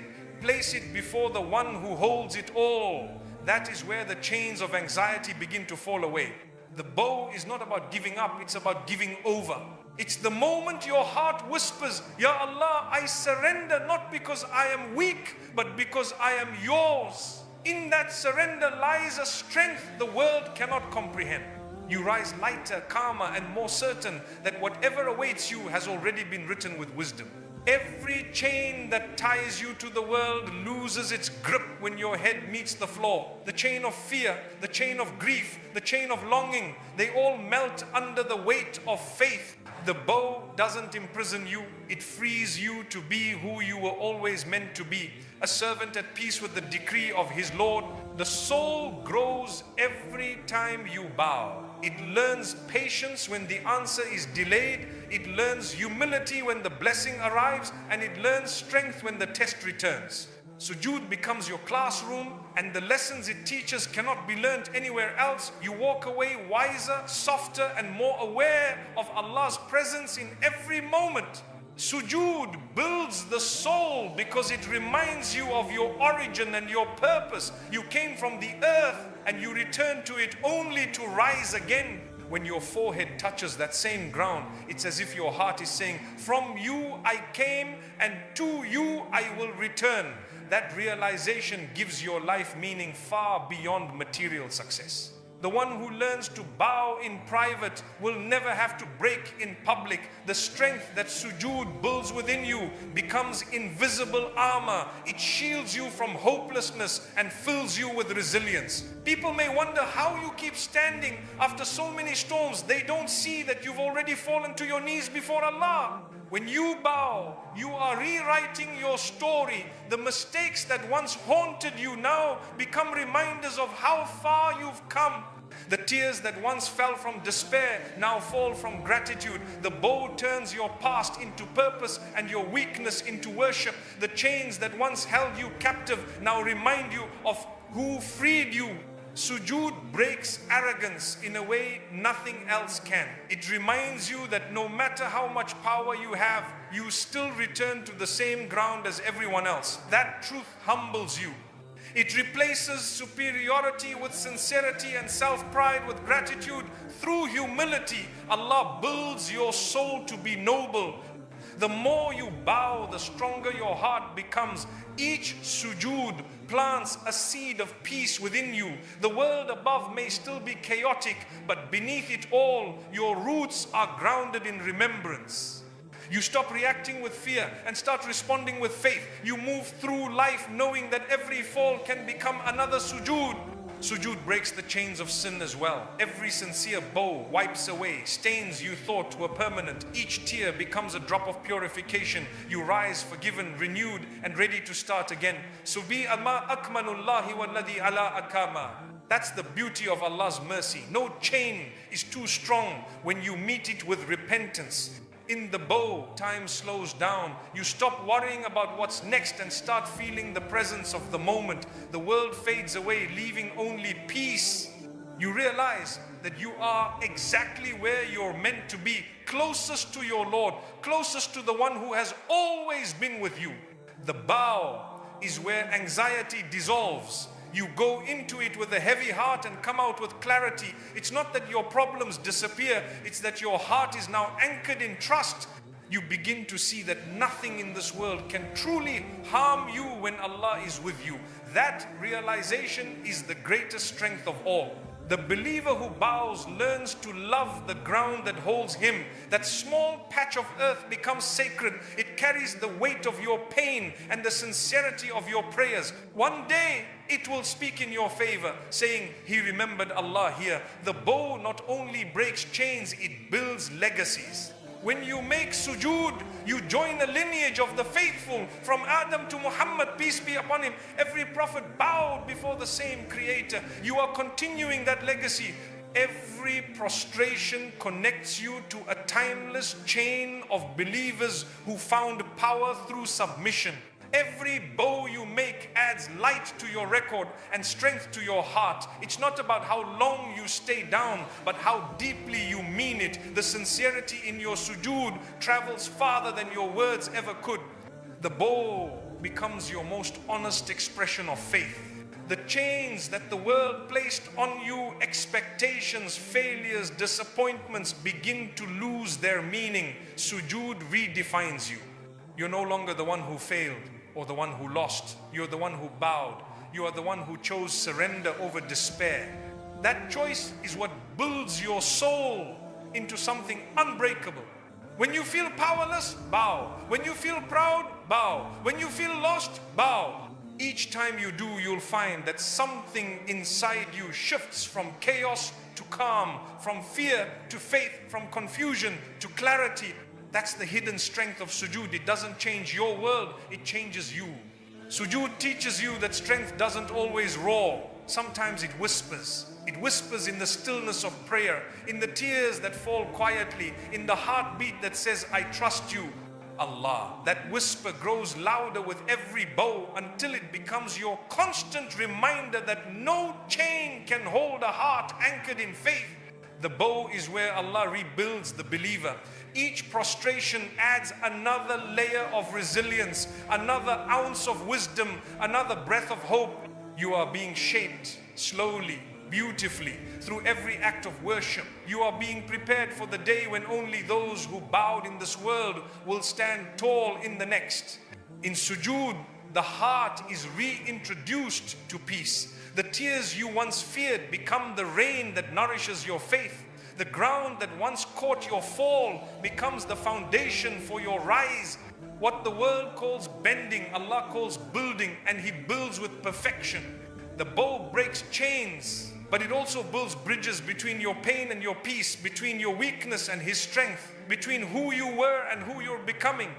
place it before the one who holds it all. That is where the chains of anxiety begin to fall away. The bow is not about giving up, it's about giving over. It's the moment your heart whispers, Ya Allah, I surrender not because I am weak, but because I am yours. In that surrender lies a strength the world cannot comprehend. You rise lighter, calmer, and more certain that whatever awaits you has already been written with wisdom. Every chain that ties you to the world loses its grip when your head meets the floor. The chain of fear, the chain of grief, the chain of longing, they all melt under the weight of faith. The bow doesn't imprison you, it frees you to be who you were always meant to be, a servant at peace with the decree of his Lord. The soul grows every time you bow. It learns patience when the answer is delayed. It learns humility when the blessing arrives, and it learns strength when the test returns. Sujood becomes your classroom, and the lessons it teaches cannot be learnt anywhere else. You walk away wiser, softer, and more aware of Allah's presence in every moment. Sujood builds the soul because it reminds you of your origin and your purpose. You came from the earth and you return to it only to rise again. When your forehead touches that same ground, it's as if your heart is saying, from you I came and to you I will return. That realization gives your life meaning far beyond material success. The one who learns to bow in private will never have to break in public. The strength that sujood builds within you becomes invisible armor. It shields you from hopelessness and fills you with resilience. People may wonder how you keep standing after so many storms. They don't see that you've already fallen to your knees before Allah. When you bow, you are rewriting your story. The mistakes that once haunted you now become reminders of how far you've come. The tears that once fell from despair now fall from gratitude. The bow turns your past into purpose and your weakness into worship. The chains that once held you captive now remind you of who freed you. Sujood breaks arrogance in a way nothing else can. It reminds you that no matter how much power you have, you still return to the same ground as everyone else. That truth humbles you. It replaces superiority with sincerity and self-pride with gratitude. Through humility, Allah builds your soul to be noble. The more you bow, the stronger your heart becomes. Each sujood plants a seed of peace within you. The world above may still be chaotic, but beneath it all, your roots are grounded in remembrance. You stop reacting with fear and start responding with faith. You move through life knowing that every fall can become another sujood. Sujood breaks the chains of sin as well. Every sincere bow wipes away stains you thought were permanent. Each tear becomes a drop of purification. You rise forgiven, renewed, and ready to start again. Subhanallah akmalullahi walladhi ala akama. That's the beauty of Allah's mercy. No chain is too strong when you meet it with repentance. In the bow, time slows down. You stop worrying about what's next and start feeling the presence of the moment. The world fades away, leaving only peace. You realize that you are exactly where you're meant to be, closest to your Lord, closest to the one who has always been with you. The bow is where anxiety dissolves. You go into it with a heavy heart and come out with clarity. It's not that your problems disappear, it's that your heart is now anchored in trust. You begin to see that nothing in this world can truly harm you when Allah is with you. That realization is the greatest strength of all. The believer who bows learns to love the ground that holds him. That small patch of earth becomes sacred. It carries the weight of your pain and the sincerity of your prayers. One day, it will speak in your favor, saying, he remembered Allah here. The bow not only breaks chains, it builds legacies. When you make sujood, you join a lineage of the faithful. From Adam to Muhammad, peace be upon him, every prophet bowed before the same creator. You are continuing that legacy. Every prostration connects you to a timeless chain of believers who found power through submission. Every bow you make adds light to your record and strength to your heart. It's not about how long you stay down, but how deeply you mean it. The sincerity in your sujood travels farther than your words ever could. The bow becomes your most honest expression of faith. The chains that the world placed on you, expectations, failures, disappointments, begin to lose their meaning. Sujood redefines you. You're no longer the one who failed or the one who lost. You're the one who bowed. You are the one who chose surrender over despair. That choice is what builds your soul into something unbreakable. When you feel powerless, bow. When you feel proud, bow. When you feel lost, bow. Each time you do, you'll find that something inside you shifts from chaos to calm, from fear to faith, from confusion to clarity. That's the hidden strength of sujood. It doesn't change your world, it changes you. Sujood teaches you that strength doesn't always roar. Sometimes it whispers. It whispers in the stillness of prayer, in the tears that fall quietly, in the heartbeat that says, I trust you. Allah. That whisper grows louder with every bow until it becomes your constant reminder that no chain can hold a heart anchored in faith. The bow is where Allah rebuilds the believer. Each prostration adds another layer of resilience, another ounce of wisdom, another breath of hope. You are being shaped slowly, beautifully, through every act of worship. You are being prepared for the day when only those who bowed in this world will stand tall in the next. In sujood, the heart is reintroduced to peace. The tears you once feared become the rain that nourishes your faith. The ground that once caught your fall becomes the foundation for your rise. What the world calls bending, Allah calls building, and He builds with perfection. The bow breaks chains, but it also builds bridges between your pain and your peace, between your weakness and His strength, between who you were and who you're becoming.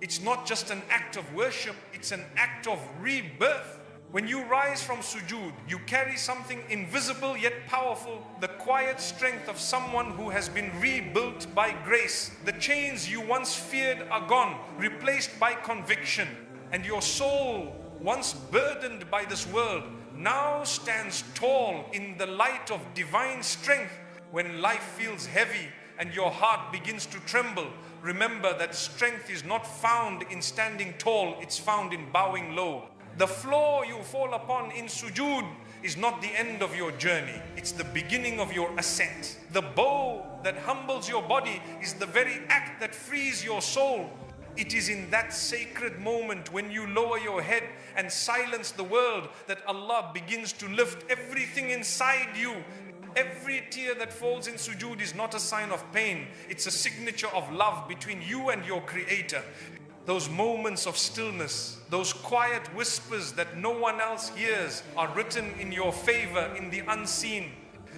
It's not just an act of worship, it's an act of rebirth. When you rise from sujood, you carry something invisible yet powerful, the quiet strength of someone who has been rebuilt by grace. The chains you once feared are gone, replaced by conviction, and your soul, once burdened by this world, now stands tall in the light of divine strength. When life feels heavy and your heart begins to tremble, remember that strength is not found in standing tall, it's found in bowing low. The floor you fall upon in sujood is not the end of your journey, it's the beginning of your ascent. The bow that humbles your body is the very act that frees your soul. It is in that sacred moment when you lower your head and silence the world that Allah begins to lift everything inside you. Every tear that falls in sujood is not a sign of pain, it's a signature of love between you and your Creator. Those moments of stillness, those quiet whispers that no one else hears, are written in your favor in the unseen.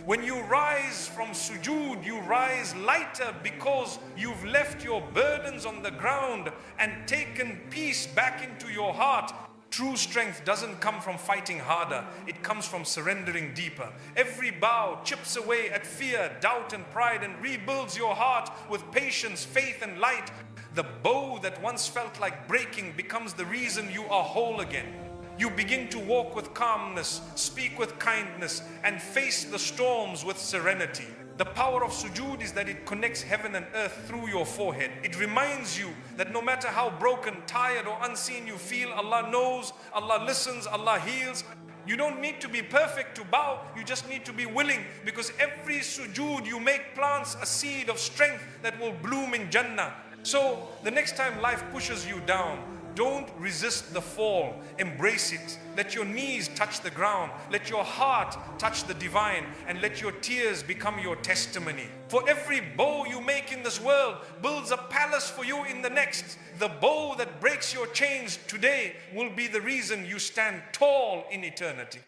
When you rise from sujood, you rise lighter because you've left your burdens on the ground and taken peace back into your heart. True strength doesn't come from fighting harder, it comes from surrendering deeper. Every bow chips away at fear, doubt and pride and rebuilds your heart with patience, faith and light. The bow that once felt like breaking becomes the reason you are whole again. You begin to walk with calmness, speak with kindness, and face the storms with serenity. The power of sujood is that it connects heaven and earth through your forehead. It reminds you that no matter how broken, tired, or unseen you feel, Allah knows, Allah listens, Allah heals. You don't need to be perfect to bow, you just need to be willing, because every sujood you make plants a seed of strength that will bloom in Jannah. So the next time life pushes you down, don't resist the fall, embrace it. Let your knees touch the ground, let your heart touch the divine, and let your tears become your testimony. For every bow you make in this world builds a palace for you in the next. The bow that breaks your chains today will be the reason you stand tall in eternity.